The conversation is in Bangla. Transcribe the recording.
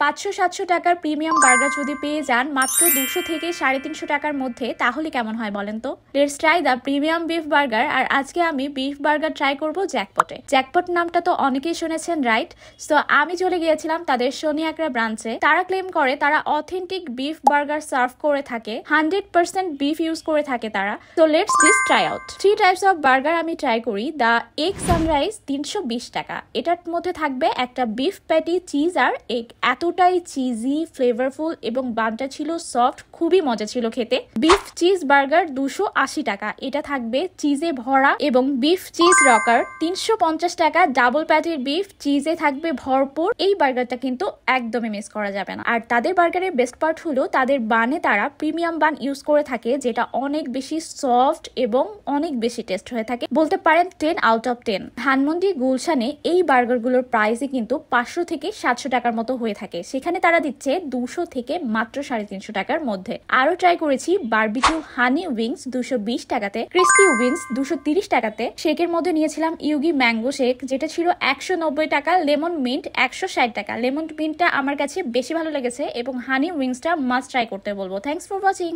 500-700 টাকার প্রিমিয়াম বার্গার যদি পেয়ে যান মাত্র 200 থেকে 350 টাকার মধ্যে, তাহলে কেমন হয় বলেন তো? Let's try the premium beef burger. আর আজকে আমি বিফ বার্গার ট্রাই করব জ্যাকপটে। জ্যাকপট নামটা তো অনেকেই শুনেছেন, রাইট? সো আমি চলে গিয়েছিলাম তাদের শনি আকরা ব্রাঞ্চে। তারা ক্লেম করে তারা অথেন্টিক বিফ বার্গার সার্ভ করে থাকে, 100% বিফ ইউজ করে থাকে তারা। তো let's this try out. 3 types of burger আমি ট্রাই করি। দ্য এগ সানরাইজ 320 টাকা। এটার মধ্যে থাকবে একটা বিফ প্যাটি, চিজ আর এগ। এতটাই চিজি, ফ্লেভারফুল এবং বানটা ছিল সফট, খুবই মজা ছিল খেতে। বিফ চিজ বার্গার 280 টাকা। এটা থাকবে চিজে ভরা এবং বিফ চিজ রকার 350 টাকা। ডাবল প্যাটির বিফ চিজে থাকবে ভরপুর। এই বার্গারটা কিন্তু একদমই মিস করা যাবে না। আর তাদের বার্গারের বেস্ট পার্ট হলো তাদের বানে তারা প্রিমিয়াম বান ইউজ করে থাকে, যেটা অনেক বেশি সফট এবং অনেক বেশি টেস্ট হয়ে থাকে। বলতে পারেন 10 আউট অফ 10। ধানমন্ডি গুলশানে এই বার্গারগুলোর প্রাইসই কিন্তু 500 থেকে 700 টাকার মতো হয়ে থাকে, সেখানে তারা দিচ্ছে 200 থেকে মাত্র 350 টাকার মধ্যে। আরো ট্রাই করেছি বারবিকিউ হানি উইংস 220 টাকাতে, ক্রিস্পি উইংস 230 টাকাতে। শেকের মধ্যে নিয়েছিলাম ইউগি ম্যাঙ্গো শেক, যেটা ছিল 190 টাকা। লেমন মিন্ট 160 টাকা। লেমন মিন্টটা আমার কাছে বেশি ভালো লেগেছে এবং হানি উইংসটা মাস্ট ট্রাই করতে বলবো। Thanks for watching.